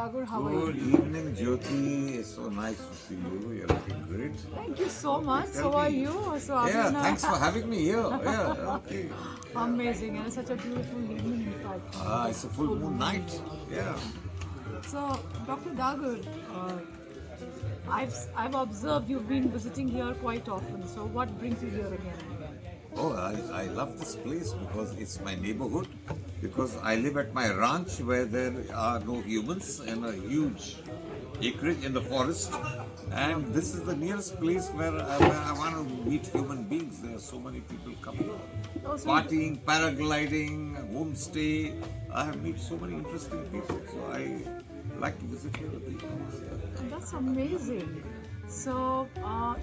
Dagur, how are Good you? evening, Jyoti. It's so nice to see you. You're looking great. Thank you so much. Tell So are me. you? So Yeah, thanks for having me here. Yeah, okay. amazing, and it's such a beautiful evening, in fact. It's a full moon night. Yeah. So, Dr. Dagur, I've observed you've been visiting here quite often. So, what brings you here again and again? Oh, I love this place because it's my neighborhood. Because I live at my ranch where there are no humans and a huge acreage in the forest. And this is the nearest place where I want to meet human beings. There are so many people coming. Oh, so Partying, paragliding, homestay. I have met so many interesting people. So I like to visit here with people. that's amazing. So,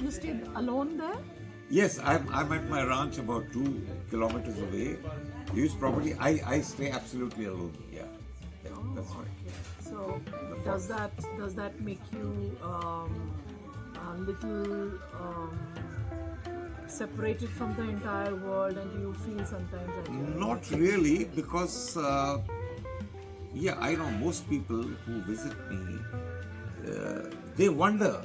you stayed alone there? Yes, I'm at my ranch about 2 kilometers away. Huge property. I stay absolutely alone. Yeah, that's right. So, does that make you a little separated from the entire world, and do you feel sometimes like Not really, because I know most people who visit me, they wonder,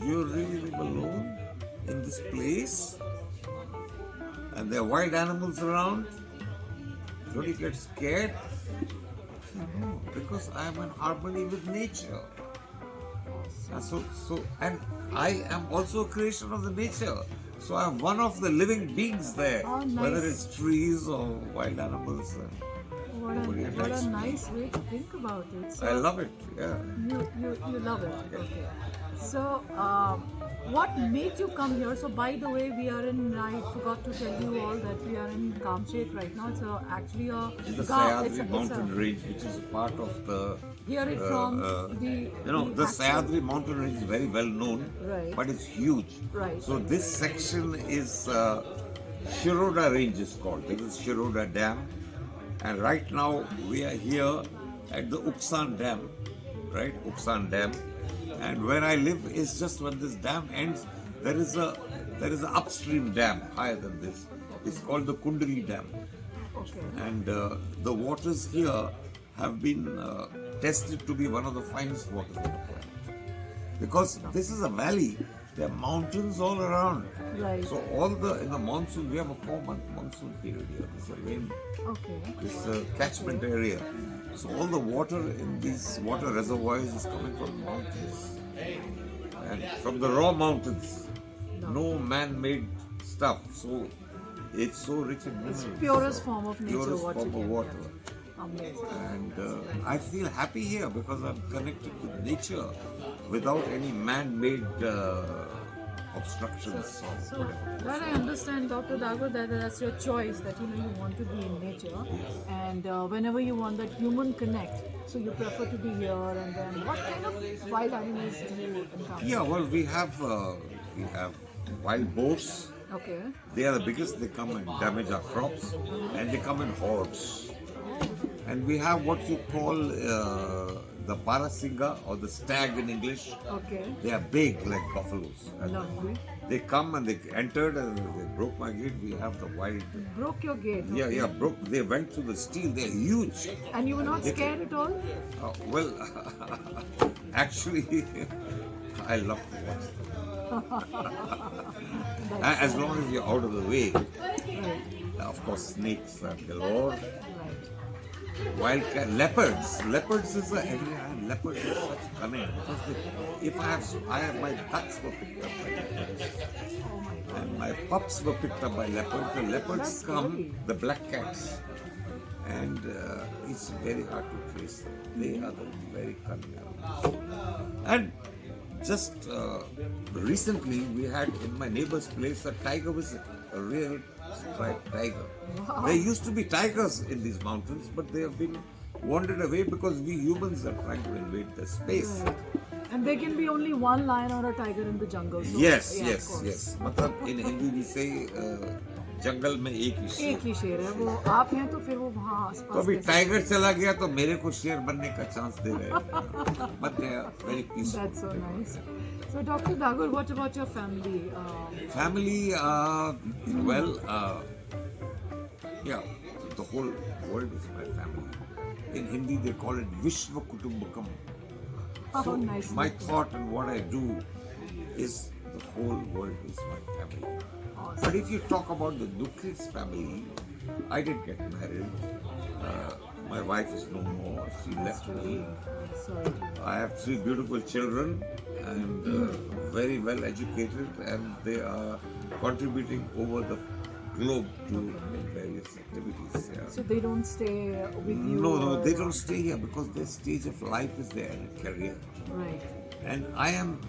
you really live alone in this place, and there are wild animals around. Don't you get scared? No, because I am in harmony with nature. And I am also a creation of the nature. So I am one of the living beings there, Oh, nice. whether it's trees or wild animals. what a nice way to think about it. So I love it. Yeah. You love it. Okay. So, what made you come here? So, by the way, I forgot to tell you all that we are in Kamshet right now. It's actually a It's the gaon. Sahyadri mountain range, which is a part of the. Hear it from the actual- Sahyadri mountain range is very well known, Right. but it's huge. Right. So this section is Shiroda range is called. This is Shiroda Dam, and right now we are here at the Uksan Dam, right? Uksan Dam, and where I live is just when this dam ends, there is a upstream dam higher than this. It's called the Kundali Dam. Okay. And the waters here have been tested to be one of the finest waters on the planet. Because this is a valley, there are mountains all around. Right. So in the monsoon, we have a 4-month monsoon period here. This is a rain, Okay. this catchment area. So all the water in these water reservoirs is coming from mountains. And from the raw mountains, no man-made stuff. So it's so rich in minerals. It's purest form of nature. Purest what form you of can water. get. Amazing. And I feel happy here because I'm connected with nature without any man-made obstructions or So, whatever. that I understand, Dr. Dagur, that's your choice, that you want to be in nature, and whenever you want that human connect, so you prefer to be here. And then, what kind of wild animals do you encounter? Yeah, well, we have wild boars. Okay. They are the biggest. They come and damage our crops, and they come in hordes. And we have what you call the parasinga or the stag in English. Okay. They are big like buffaloes. And Lovely. they come and they entered and they broke my gate. We have the wild. Broke your gate. Yeah, okay. yeah, broke. They went through the steel. They're huge. And you were not scared at all? Well, actually, I love to watch them. As long as you're out of the way. Right. Of course, snakes are galore. Right. Wildcat, leopards. Leopards is leopard is such cunning. Because if I have my ducks were picked up by leopards. Oh my God. And my pups were picked up by leopards. The leopards That's come, scary. the black cats, and it's very hard to trace them. They are the very cunning animals. And just recently, we had in my neighbor's place a tiger visit, a real striped tiger. Wow. There used to be tigers in these mountains, but they have been wandered away because we humans are trying to invade the space. Right. And there can be only one lion or a tiger in the jungle. So, Yes, yeah, yes, of course. yes. मतलब in Hindi we say जंगल में एक ही शेर. एक ही शेर है वो, आप हैं तो फिर वो वहाँ तो आसपास अभी कैसे- टाइगर चला गया तो मेरे को शेर बनने का चांस दे रहे हैं. But they are very peaceful. That's so nice. So, Dr. Dagur, what about your family? Family, well, yeah, the whole world is my family. In Hindi, they call it KUTUMBAKAM. So nice. my thought and what I do is the whole world is my family. Awesome. But if you talk about the nucleus family, I did get married. My wife is no more. She left me. Sorry. I have 3 beautiful children and very well educated, and they are contributing over the globe to various activities. Yeah. So they don't stay with you? No, they don't stay here because their stage of life is their career. Right. And I am,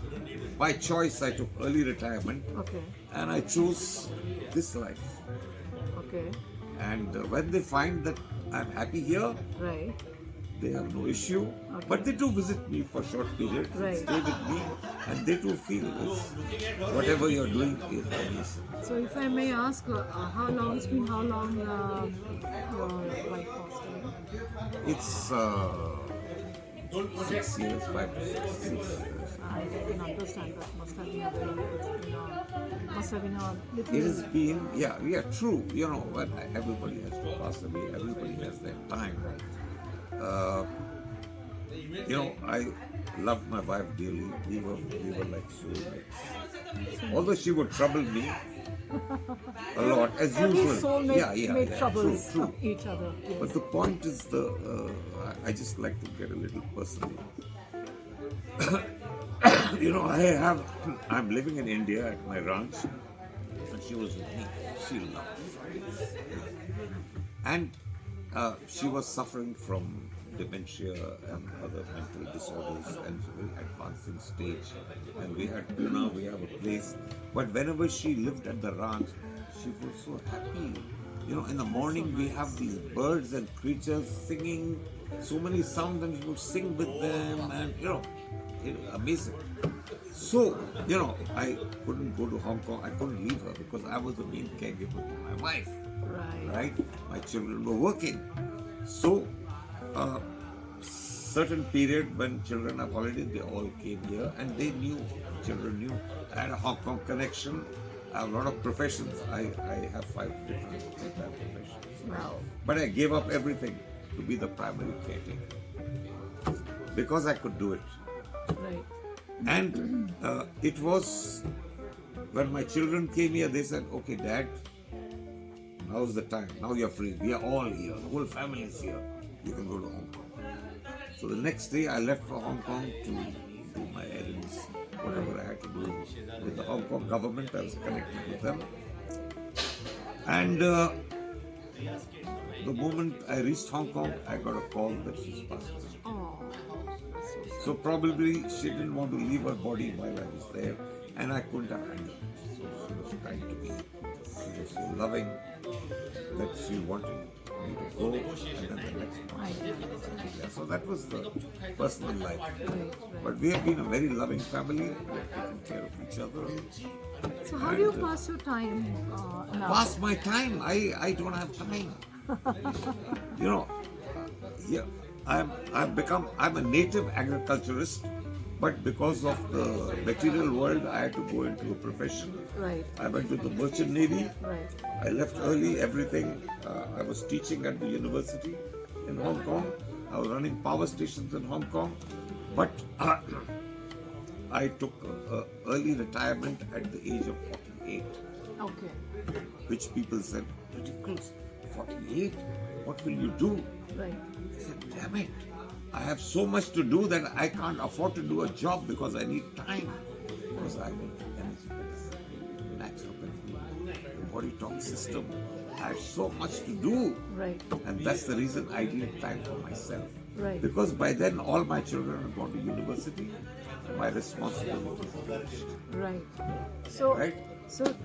by choice, I took early retirement Okay. and I chose this life. Okay. And when they find that I'm happy here, Right. they have no issue. Okay. But they do visit me for short periods, Right. stay with me, and they do feel this. Whatever you're doing is amazing. So if I may ask, how long your wife passed away? It's 6 years, 5 to 6 years. I can understand that must have been a little. It has been, yeah, true. You know, but everybody has to pass away. Everybody has their time. You know, I loved my wife dearly. We were like soulmates. Although she would trouble me a lot, as Every usual. soulmate make troubles true. each other. Yes. But the point is, I just like to get a little personal. You know, I'm living in India at my ranch, and she was with me. She loved me. And she was suffering from dementia and other mental disorders, and very advancing stage. And we have a place. But whenever she lived at the ranch, she was so happy. You know, in the morning we have these birds and creatures singing so many sounds, and she would sing with them, and amazing. So, I couldn't go to Hong Kong. I couldn't leave her because I was the main caregiver to my wife. Right? My children were working. So, certain period when children have holidays, they all came here, and children knew. I had a Hong Kong connection. I have a lot of professions. I have 5 different full-time professions. Wow. But I gave up everything to be the primary caretaker because I could do it. Right. And it was when my children came here, they said, "Okay, Dad, now's the time. Now you're free. We are all here. The whole family is here. You can go to Hong Kong." So the next day, I left for Hong Kong to do my errands, whatever I had to do with the Hong Kong government. I was connected with them. And the moment I reached Hong Kong, I got a call that she's passed away. Oh. So probably she didn't want to leave her body while I was there, and I couldn't have handled it. So she was kind to me. She was so loving that she wanted me to go, and then the next month. Yeah, so that was the personal life. But we have been a very loving family. We have taken care of each other. So how do you pass your time now? Pass my time. I don't have time. Here I'm a native agriculturist, but because of the material world, I had to go into a profession. Right. I went to the merchant navy. Right. I left early. Everything. I was teaching at the university in Hong Kong. I was running power stations in Hong Kong, but I took early retirement at the age of 48. Okay. Which people said, ridiculous. 48? What will you do? Right. I said, damn it. I have so much to do that I can't afford to do a job because I need time. Because I need energy, naturopathy, the body talk system. I have so much to do. Right. And that's the reason I need time for myself. Right. Because by then all my children have gone to university. My responsibility is finished. Right. So, Right?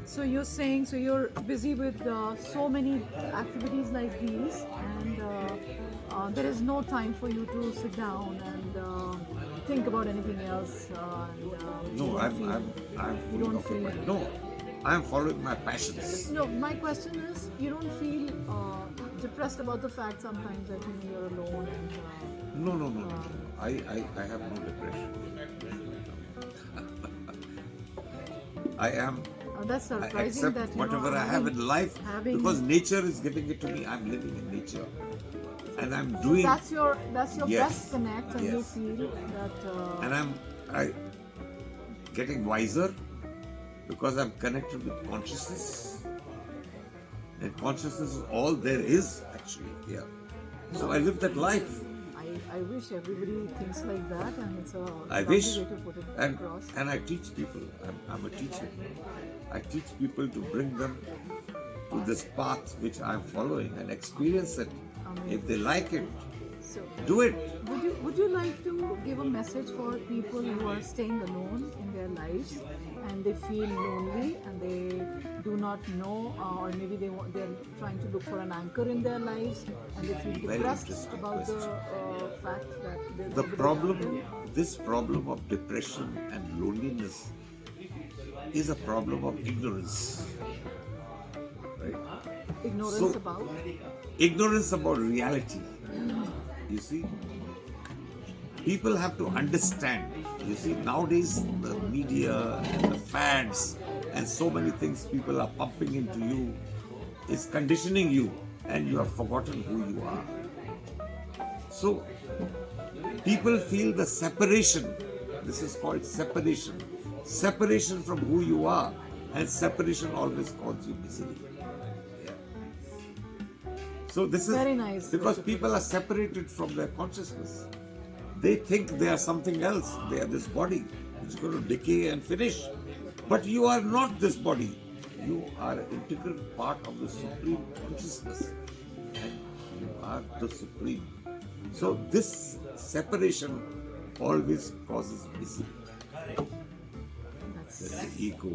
So you're saying, so you're busy with so many activities like these, and there is no time for you to sit down and think about anything else. No, I'm following my passions. No, my question is, you don't feel depressed about the fact sometimes that you're alone and. No. I have no depression. I am that's I surprising accept that whatever I have in life having- because nature is giving it to me. I'm living in nature, and I'm doing. That's your Yes. best connect, and you Yes. feel that. And I getting wiser because I'm connected with consciousness, and consciousness is all there is actually. Yeah. So I live that life. I wish everybody thinks like that, and it's a I lovely wish, way to put it and across. I teach people. I'm a teacher. I teach people to bring them to this path which I'm following and experience it. If they like it, So, do it. would you like to give a message for people who are staying alone in their lives and they feel lonely and they do not know, or maybe they're trying to look for an anchor in their lives and they feel Very depressed interesting about the question. fact that there's The nobody problem, around them? this problem of depression and loneliness is a problem of ignorance. Right? Ignorance So- about. Ignorance about reality. You see, people have to understand. You see, nowadays the media and the fads and so many things people are pumping into you is conditioning you, and you have forgotten who you are. So people feel the separation. This is called separation. Separation from who you are, and separation always causes you misery. So this is Very nice. because people are separated from their consciousness. They think they are something else. They are this body which is going to decay and finish. But you are not this body. You are an integral part of the Supreme Consciousness. And you are the Supreme. So this separation always causes misery. That's The ego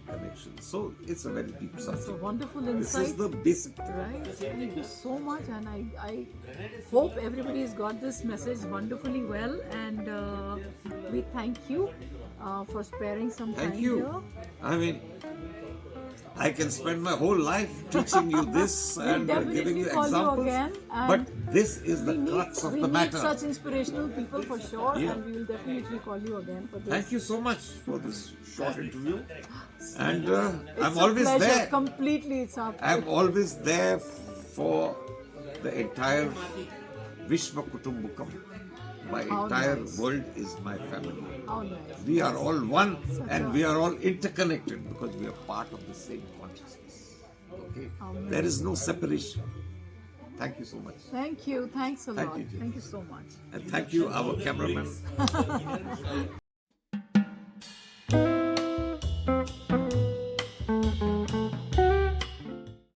connection. So it's a very deep a subject. wonderful This insight. is the basic. Right. Thank you so much, and I hope everybody's got this message wonderfully well. And we thank you for sparing some time Thank you. here. I mean, I can spend my whole life teaching you this and definitely giving you call you examples. again, and But this is the We crux of need the matter. such inspirational people for sure, Yeah. and we will definitely call you again for this. Thank you so much for this short interview. And It's I'm a always pleasure. there. Completely, it's our I'm always there for the entire Vishwa Kutumbakam. My How entire nice. world is my family. How nice. We are all one, and a- we are all interconnected because we are part of the same consciousness. Okay? Amazing. There is no separation. Thank you so much. Thank you. Thanks a Thank lot. you, Jim. Thank you so much. And thank you, our cameraman.